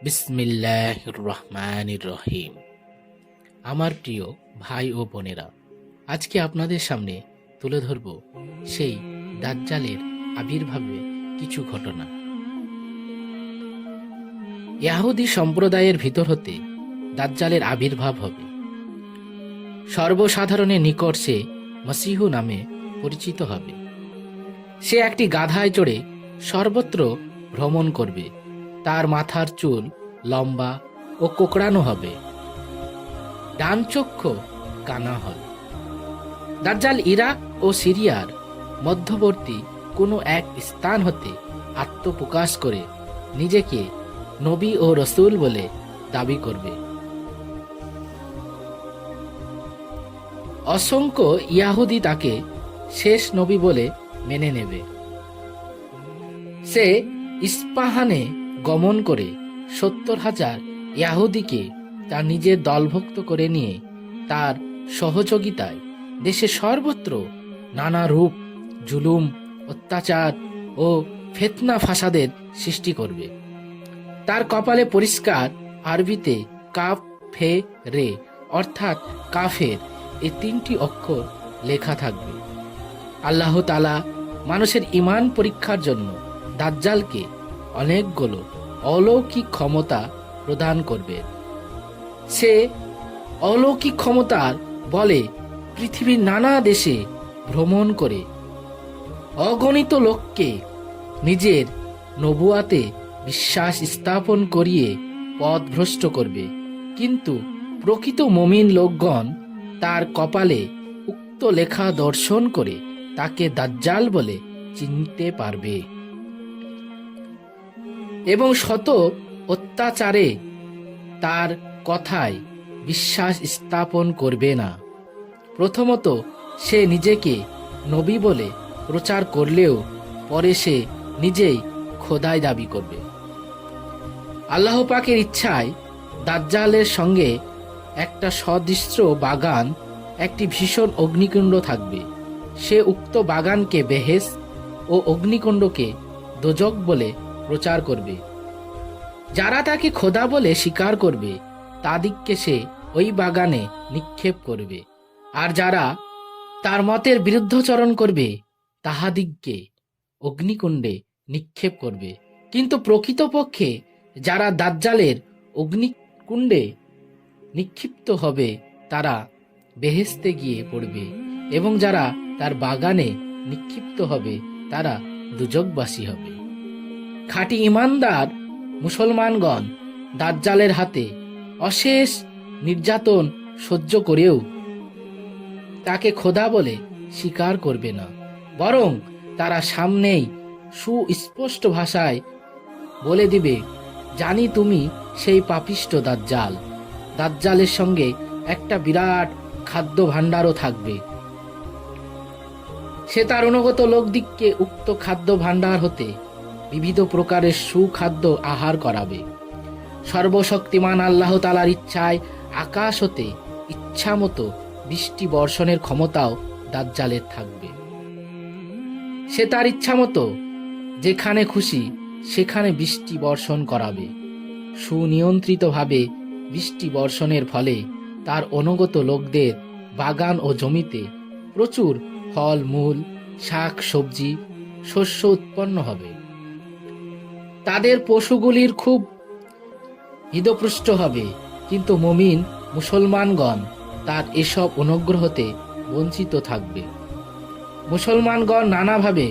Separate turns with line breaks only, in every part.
বিসমিল্লাহির রহমানির রহিম। আমার প্রিয় ভাই ও বোনেরা, আজকে আপনাদের সামনে তুলে ধরব সেই দাজ্জালের আবির্ভাবে কিছু ঘটনা। ইয়াহুদি সম্প্রদায়ের ভিতর হতে দাজ্জালের আবির্ভাব হবে। সর্বসাধারণের নিকট সে মসিহু নামে পরিচিত হবে। সে একটি গাধায় চড়ে সর্বত্র ভ্রমণ করবে। তার মাথার চুল লম্বা ও কোকড়ানো হবে, ডান চক্ষু কানা হবে। দাজ্জাল ইরাক ও সিরিয়ার মধ্যবর্তী কোনো এক স্থান হতে আত্মপ্রকাশ করে নিজেকে নবী ও রসূল বলে দাবি করবে। অসংখ্য ইয়াহুদি তাকে শেষ নবী বলে মেনে নেবে। সে ইস্পাহানে গমন করে ৭০,০০০ ইয়াহুদিকে তার নিজের দলভুক্ত করে নিয়ে তার সহযোগিতায় দেশে সর্বত্র নানা রূপ জুলুম, অত্যাচার ও ফিতনা ফাসাদের সৃষ্টি করবে। তার কপালে পরিষ্কার আরবিতে কাফ ফে রে অর্থাৎ কাফের এই ৩টি অক্ষর লেখা থাকবে। আল্লাহ তাআলা মানুষের ঈমান পরীক্ষার জন্য দাজ্জালকে অনেকগুলো অলৌকিক ক্ষমতা প্রদান করবে। সে অলৌকিক ক্ষমতার বলে পৃথিবীর নানা দেশে ভ্রমণ করে অগণিত লোককে নিজের নবুয়াতে বিশ্বাস স্থাপন করিয়ে পথভ্রষ্ট করবে। কিন্তু প্রকৃত মুমিন লোকগণ তার কপালে উক্ত লেখা দর্শন করে তাকে দাজ্জাল বলে চিনতে পারবে এবং শত অত্যাচারে তার কথায় বিশ্বাস স্থাপন করবে না। প্রথমত সে নিজেকে নবী বলে প্রচার করলেও পরে সে নিজেই খোদাই দাবি করবে। আল্লাহ পাকের ইচ্ছায় দাজ্জালের সঙ্গে একটা সদৃশ্য বাগান, একটি ভীষণ অগ্নিকুণ্ড থাকবে। সে উক্ত বাগানকে বেহেশত ও অগ্নিকুণ্ডকে দোজখ বলে প্রচার করবে। যারা তাকে খোদা বলে স্বীকার করবে তাদিগকে সে ওই বাগানে নিক্ষেপ করবে, আর যারা তার মতের বিরুদ্ধচরণ করবে তাহাদিগকে অগ্নিকুণ্ডে নিক্ষেপ করবে। কিন্তু প্রকৃতপক্ষে যারা দাজ্জালের অগ্নিকুণ্ডে নিক্ষিপ্ত হবে তারা বেহেশতে গিয়ে পড়বে, এবং যারা তার বাগানে নিক্ষিপ্ত হবে তারা দুজকবাসী হবে। খাঁটি ইমানদার মুসলমানগণ দাজ্জালের হাতে অশেষ নির্যাতন সহ্য করেও তাকে খোদা বলে স্বীকার করবে না, বরং তারা সামনেই সুস্পষ্ট ভাষায় বলে দিবে, জানি তুমি সেই পাপিষ্ট দাজ্জাল। দাজ্জালের সঙ্গে একটা বিরাট খাদ্য ভাণ্ডারও থাকবে। সে তার অনুগত লোকদিগকে উক্ত খাদ্য ভাণ্ডার হতে বিবিধ প্রকারের সুখাদ্য আহার করাবে। সর্বশক্তিমান আল্লাহ তাআলার ইচ্ছায় আকাশ হতে ইচ্ছামতো বৃষ্টি বর্ষণের ক্ষমতাও দাজ্জালের থাকবে। সে তার ইচ্ছামতো যেখানে খুশি সেখানে বৃষ্টি বর্ষণ করাবে। সুনিয়ন্ত্রিতভাবে বৃষ্টি বর্ষণের ফলে তার অনুগত লোকদের বাগান ও জমিতে প্রচুর ফল মূল, শাক সবজি, শস্য উৎপন্ন হবে। তাদের পশুগুলির খুব হৃদপুষ্ট হবে, কিন্তু মুমিন মুসলমানগণ তার এসব অনুগ্রহতে বঞ্চিত থাকবে। মুসলমানগণ নানাভাবে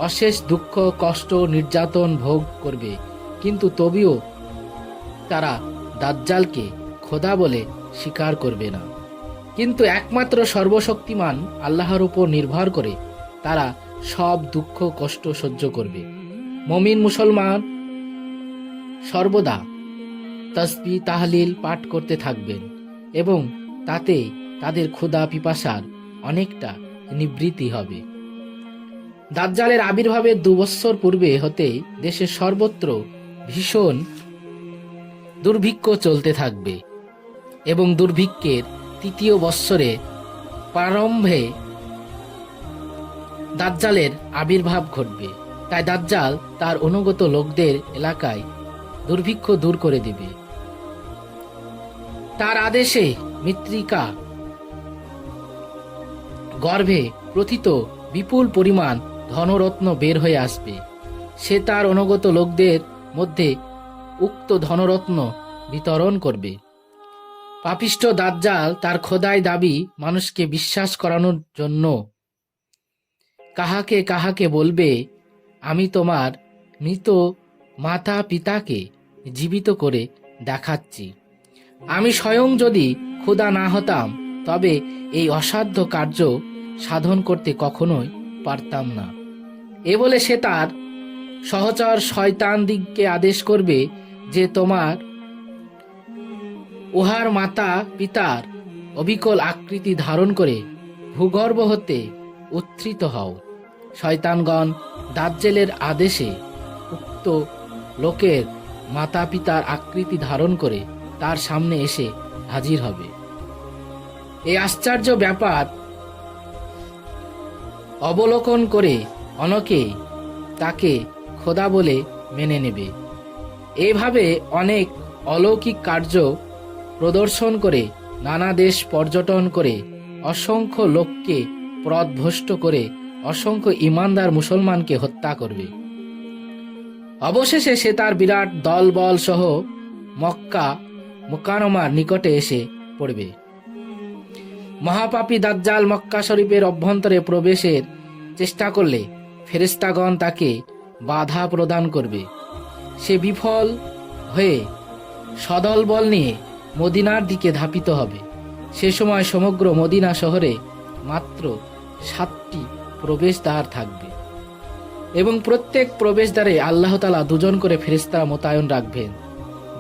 অশেষ দুঃখ কষ্ট নির্যাতন ভোগ করবে, কিন্তু তবেও তারা দাজ্জালকে খোদা বলে স্বীকার করবে না। কিন্তু একমাত্র সর্বশক্তিমান আল্লাহর উপর নির্ভর করে তারা সব দুঃখ কষ্ট সহ্য করবে। মুমিন মুসলমান সর্বদা তাসবিহ তাহলিল পাঠ করতে থাকবেন এবং তাতে তাদের ক্ষুধা পিপাসার অনেকটা নিবৃত্তি হবে। দাজ্জালের আবির্ভাবের ২ বৎসর পূর্বে হতে দেশের সর্বত্র ভীষণ দুর্ভিক্ষ চলতে থাকবে এবং দুর্ভিক্ষের ৩য় বৎসরে প্রারম্ভে দাজ্জালের আবির্ভাব ঘটবে। তাই দাজ্জাল তার অনুগত লোকদের এলাকায় দুর্ভিক্ষ দূর করে দেবে। তার আদেশে মৃত্তিকা গর্ভে প্রথিত বিপুল পরিমাণ ধনরত্ন বের হয়ে আসবে। সে তার অনুগত লোকদের মধ্যে উক্ত ধনরত্ন বিতরণ করবে। পাপিষ্ঠ দাজ্জাল তার খোদাই দাবি মানুষকে বিশ্বাস করানোর জন্য কাহাকে কাহাকে বলবে, আমি তোমার মৃত মাতা পিতাকে জীবিত করে দেখাচ্ছি। আমি স্বয়ং যদি খোদা না হতাম তবে এই অসাধ্য কার্য সাধন করতে কখনোই পারতাম না। এ বলে সে তার সহচর শয়তান দিগকে আদেশ করবে যে তোমার উহার মাতা পিতার অবিকল আকৃতি ধারণ করে ভূগর্ভ হতে উত্থিত হও। শয়তানগণ দাজ্জালের আদেশে উক্ত লোকের মাতা পিতার আকৃতি ধারণ করে তার সামনে এসে হাজির হবে। এই আশ্চর্য ব্যাপার অবলোকন করে অনেকে তাকে খোদা বলে মেনে নেবে। এভাবে অনেক অলৌকিক কার্য প্রদর্শন করে নানা দেশ পর্যটন করে অসংখ্য লোককে পথভ্রষ্ট করে অসংখ্য ইমানদার মুসলমানকে হত্যা করবে। অবশেষে সে তার বিরাট দলবল সহ মক্কা মুকাররমার নিকটে এসে পড়বে। মহাপাপী দাজ্জাল মক্কা শরীফের অভ্যন্তরে প্রবেশের চেষ্টা করলে ফেরেশতাগণ তাকে বাধা প্রদান করবে। সে বিফল হয়ে সদলবল নিয়ে মদিনার দিকে ধাপিত হবে। সে সময় সমগ্র মদিনা শহরে মাত্র 7টি প্রবেশদ্বার থাকবে এবং প্রত্যেক প্রবেশদ্বারে আল্লাহ তাআলা 2 জন করে ফেরেশতা মোতায়েন রাখবেন।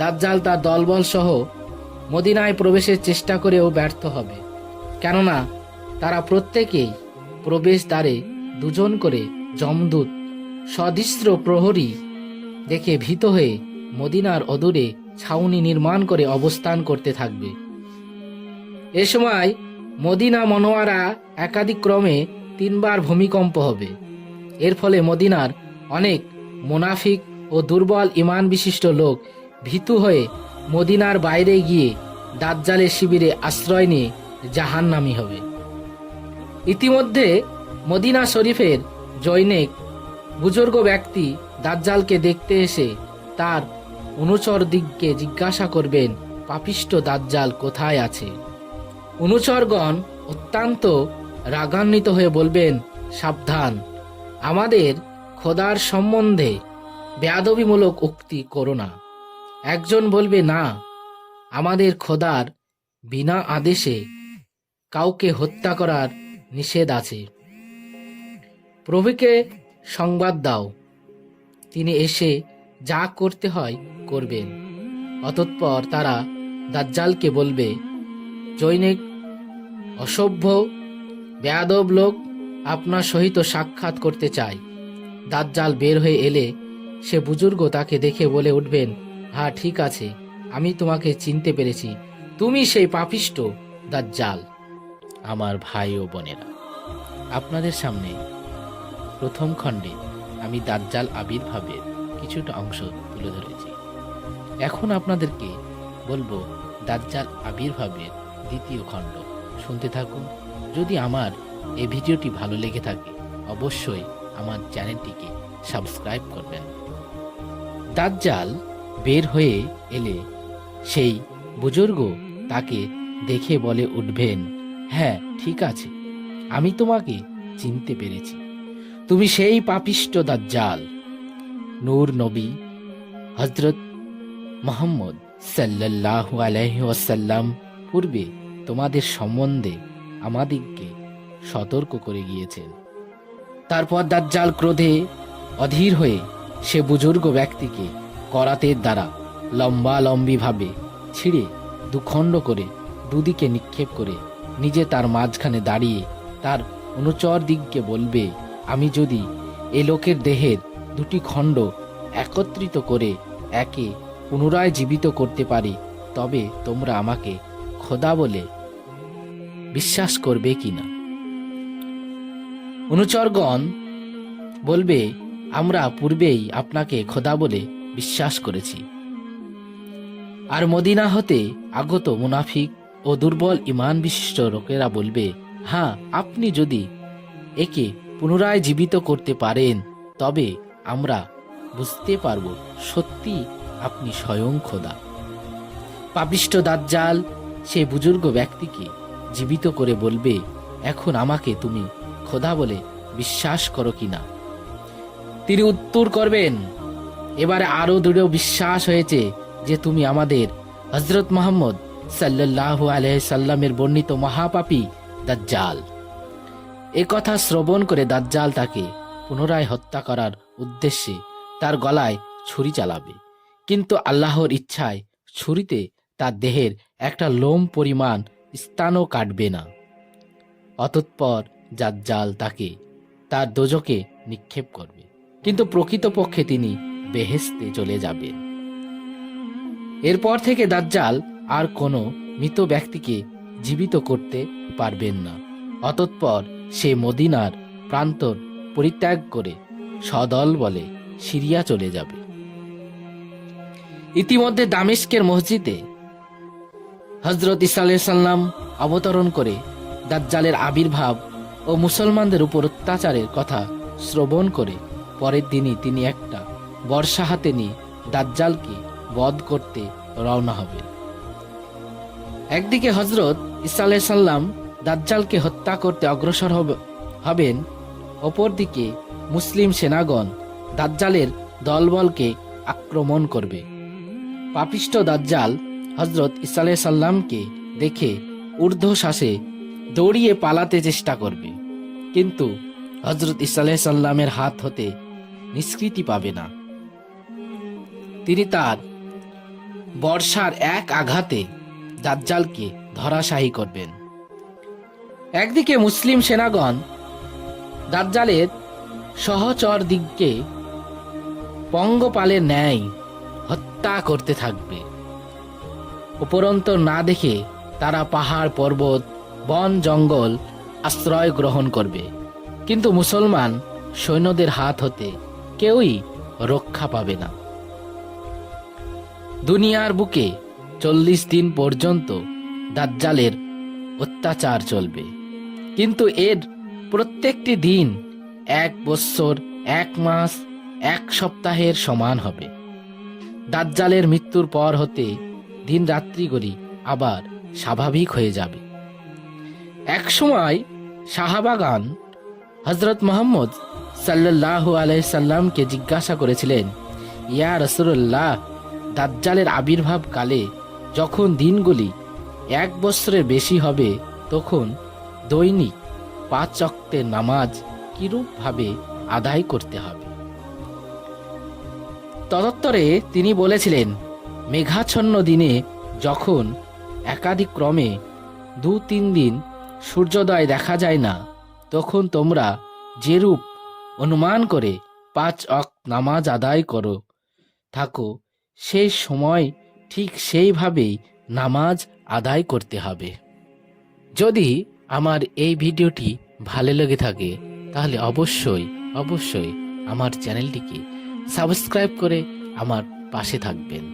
দাজ্জাল তার দলবল সহ মদিনায় প্রবেশের চেষ্টা করেও ব্যর্থ হবে, কেননা তারা প্রত্যেকেই প্রবেশদ্বারে 2 জন করে যমদূত সদৃশ্য প্রহরী দেখে ভীত হয়ে মদিনার অদূরে ছাউনি নির্মাণ করে অবস্থান করতে থাকবে। এ সময় মদিনা মনোয়ারা একাধিক ক্রমে 3 বার ভূমিকম্প হবে। এর ফলে মদিনার অনেক মুনাফিক ও দুর্বল ঈমান বিশিষ্ট লোক ভীতু হয়ে মদিনার বাইরে গিয়ে দাজ্জালের শিবিরে আশ্রয় নিয়ে জাহান্নামী হবে। ইতিমধ্যে মদিনা শরীফের জনৈক বুজুর্গ ব্যক্তি দাজ্জালকে দেখতে এসে তার অনুচর দিগকে জিজ্ঞাসা করবেন, পাপিষ্ঠ দাজ্জাল কোথায় আছে? অনুচরগণ অত্যন্ত রাগান্বিত হয়ে বলবেন, সাবধান, আমাদের খোদার সম্বন্ধে বেয়াদবিমূলক উক্তি করো না। একজন বলবে, না, আমাদের খোদার বিনা আদেশে কাউকে হত্যা করার নিষেধ আছে। প্রভুকে সংবাদ দাও, তিনি এসে যা করতে হয় করবেন। অতঃপর তারা দাজ্জালকে বলবে, জনৈক অসভ্য বেয়াদব লোক আপনার সহিত সাক্ষাৎ করতে চায়। দাজ্জাল বের হয়ে এলে সে বুজুর্গ তাকে দেখে বলে উঠবেন, হ্যাঁ, ঠিক আছে, আমি তোমাকে চিনতে পেরেছি, তুমি সেই পাপিষ্ঠ দাজ্জাল। আমার ভাই ও বোনেরা, আপনাদের সামনে প্রথম খণ্ডে আমি দাজ্জাল আবির্ভাবের কিছুটা অংশ তুলে ধরেছি। এখন আপনাদেরকে বলবো দাজ্জাল আবির্ভাবের 2য় খণ্ড। শুনতে থাকুন। যদি আমার এই ভিডিওটি ভালো লেগে থাকে অবশ্যই আমার চ্যানেলটিকে সাবস্ক্রাইব করবেন। দাজ্জাল বের হয়ে এলে সেই বুজুর্গ তাকে দেখে বলে উঠবেন, হ্যাঁ, ঠিক আছে, আমি তোমাকে চিনতে পেরেছি, তুমি সেই পাপিষ্ঠ দাজ্জাল। নূর নবী হযরত মুহাম্মদ সাল্লাল্লাহু আলাইহি ওয়াসাল্লাম পূর্বে তোমাদের সম্বন্ধে আমাদিগকে সতর্ক করে গিয়েছেন। তারপর দাজ্জাল ক্রোধে অধীর হয়ে সে বুজুর্গ ব্যক্তিকে করাতের দ্বারা লম্বালম্বিভাবে ছিঁড়ে 2 খণ্ড করে দুদিকে নিক্ষেপ করে নিজে তার মাঝখানে দাঁড়িয়ে তার অনুচর দিগকে বলবে, আমি যদি এ লোকের দেহের 2টি খণ্ড একত্রিত করে একে পুনরায় জীবিত করতে পারি তবে তোমরা আমাকে খোদা বলে বিশ্বাস করবে কিনা? অনুচরগণ বলবে, আমরা পূর্বেই আপনাকে খোদা বলে বিশ্বাস করেছি। আর মদিনা হতে আগত মুনাফিক ও দুর্বল ঈমান বিশিষ্ট লোকেরা বলবে, হ্যাঁ, আপনি যদি একে পুনরায় জীবিত করতে পারেন তবে আমরা বুঝতে পারব সত্যি আপনি স্বয়ং খোদা। পাপিষ্ঠ দাজ্জাল সেই বুজুর্গ ব্যক্তিকে জীবিত করে বলবে, এখন আমাকে তুমি খোদা বলে বিশ্বাস করো কিনা? তিনি উত্তর করবেন, এবারে আরো দৃঢ় বিশ্বাস হয়েছে যে তুমি আমাদের হযরত মুহাম্মদ সাল্লাল্লাহু আলাইহি সাল্লামের বর্ণিত মহাপাপী দাজ্জাল। এ কথা শ্রবণ করে দাজ্জাল তাকে পুনরায় হত্যা করার উদ্দেশ্যে তার গলায় ছুরি চালাবে, কিন্তু আল্লাহর ইচ্ছায় ছুরিতে তার দেহের একটা লোম পরিমাণ স্থানও কাটবে না। অতঃপর দাজ্জাল তাকে তার দোজখে নিক্ষেপ করবে, কিন্তু প্রকৃতপক্ষে তিনি বেহেশতে চলে যাবেন। এরপর থেকে দাজ্জাল আর কোনো মৃত ব্যক্তিকে জীবিত করতে পারবেন না। অতঃপর সে মদিনার প্রান্তর পরিত্যাগ করে সদল বলে সিরিয়া চলে যাবে। ইতিমধ্যে দামেস্কের মসজিদে হযরত ঈসা আলাইহিস সালাম অবতরণ করে দাজ্জালের আবির্ভাব ও মুসলমানদের উপর অত্যাচারের কথা শ্রবণ করে পরের দিনই তিনি একটা বর্শা হাতে নিয়ে দাজ্জালকে বধ করতে রওনা হবেন। একদিকে হযরত ঈসা আলাইহিস সালাম দাজ্জালকে হত্যা করতে অগ্রসর হবেন, অপরদিকে মুসলিম সেনাগণ দাজ্জালের দলবলকে আক্রমণ করবে। পাপিষ্ঠ দাজ্জাল হযরত ঈসা আলাইহিস সালামকে দেখে ঊর্ধ্বশ্বাসে দৌড়িয়ে পালাতে চেষ্টা করবে, কিন্তু হযরত ঈসা আলাইহিস সালামের হাত হতে নিষ্কৃতি পাবে না। তিনি তার বর্ষার এক আঘাতে দাজ্জালকে ধরাশায়ী করবেন। একদিকে মুসলিম সেনাগণ দাজ্জালের সহচর দিগকে পঙ্গপালের ন্যায় হত্যা করতে থাকবে। উপরন্তু না দেখে তারা পাহাড় পর্বত বন জঙ্গল আশ্রয় গ্রহণ করবে, কিন্তু মুসলমান সৈন্যদের হাত হতে কেউই রক্ষা পাবে না। দুনিয়ার বুকে 40 দিন পর্যন্ত দাজ্জালের অত্যাচার চলবে, কিন্তু এর প্রত্যেকটি দিন 1 বৎসর 1 মাস 1 সপ্তাহের সমান হবে। দাজ্জালের মৃত্যুর পর হতে দিন রাত্রিগুলি আবার স্বাভাবিক হয়ে যাবে। একসময় সাহাবাগান হযরত মুহাম্মদ সাল্লাল্লাহু আলাইহি সাল্লামকে জিজ্ঞাসা করেছিলেন, ইয়া রাসূলুল্লাহ, দাজ্জালের আবির্ভাব কালে যখন দিনগুলি 1 বৎসরের বেশি হবে তখন দৈনিক 5 ওয়াক্তের নামাজ কিরূপ ভাবে আদায় করতে হবে? তদুত্তরে তিনি বলেছিলেন, মেঘাচ্ছন্ন দিনে যখন একাদিক্রমে 2-3 দিন সূর্যোদয় দেখা যায় না, তখন তোমরা যেরূপ অনুমান করে 5 ওয়াক্ত নামাজ আদায় করো থাকো, সেই সময় ঠিক সেইভাবেই নামাজ আদায় করতে হবে। যদি আমার এই ভিডিওটি ভালো লেগে থাকে তাহলে অবশ্যই আমার চ্যানেলটিকে সাবস্ক্রাইব করে আমার পাশে থাকবেন।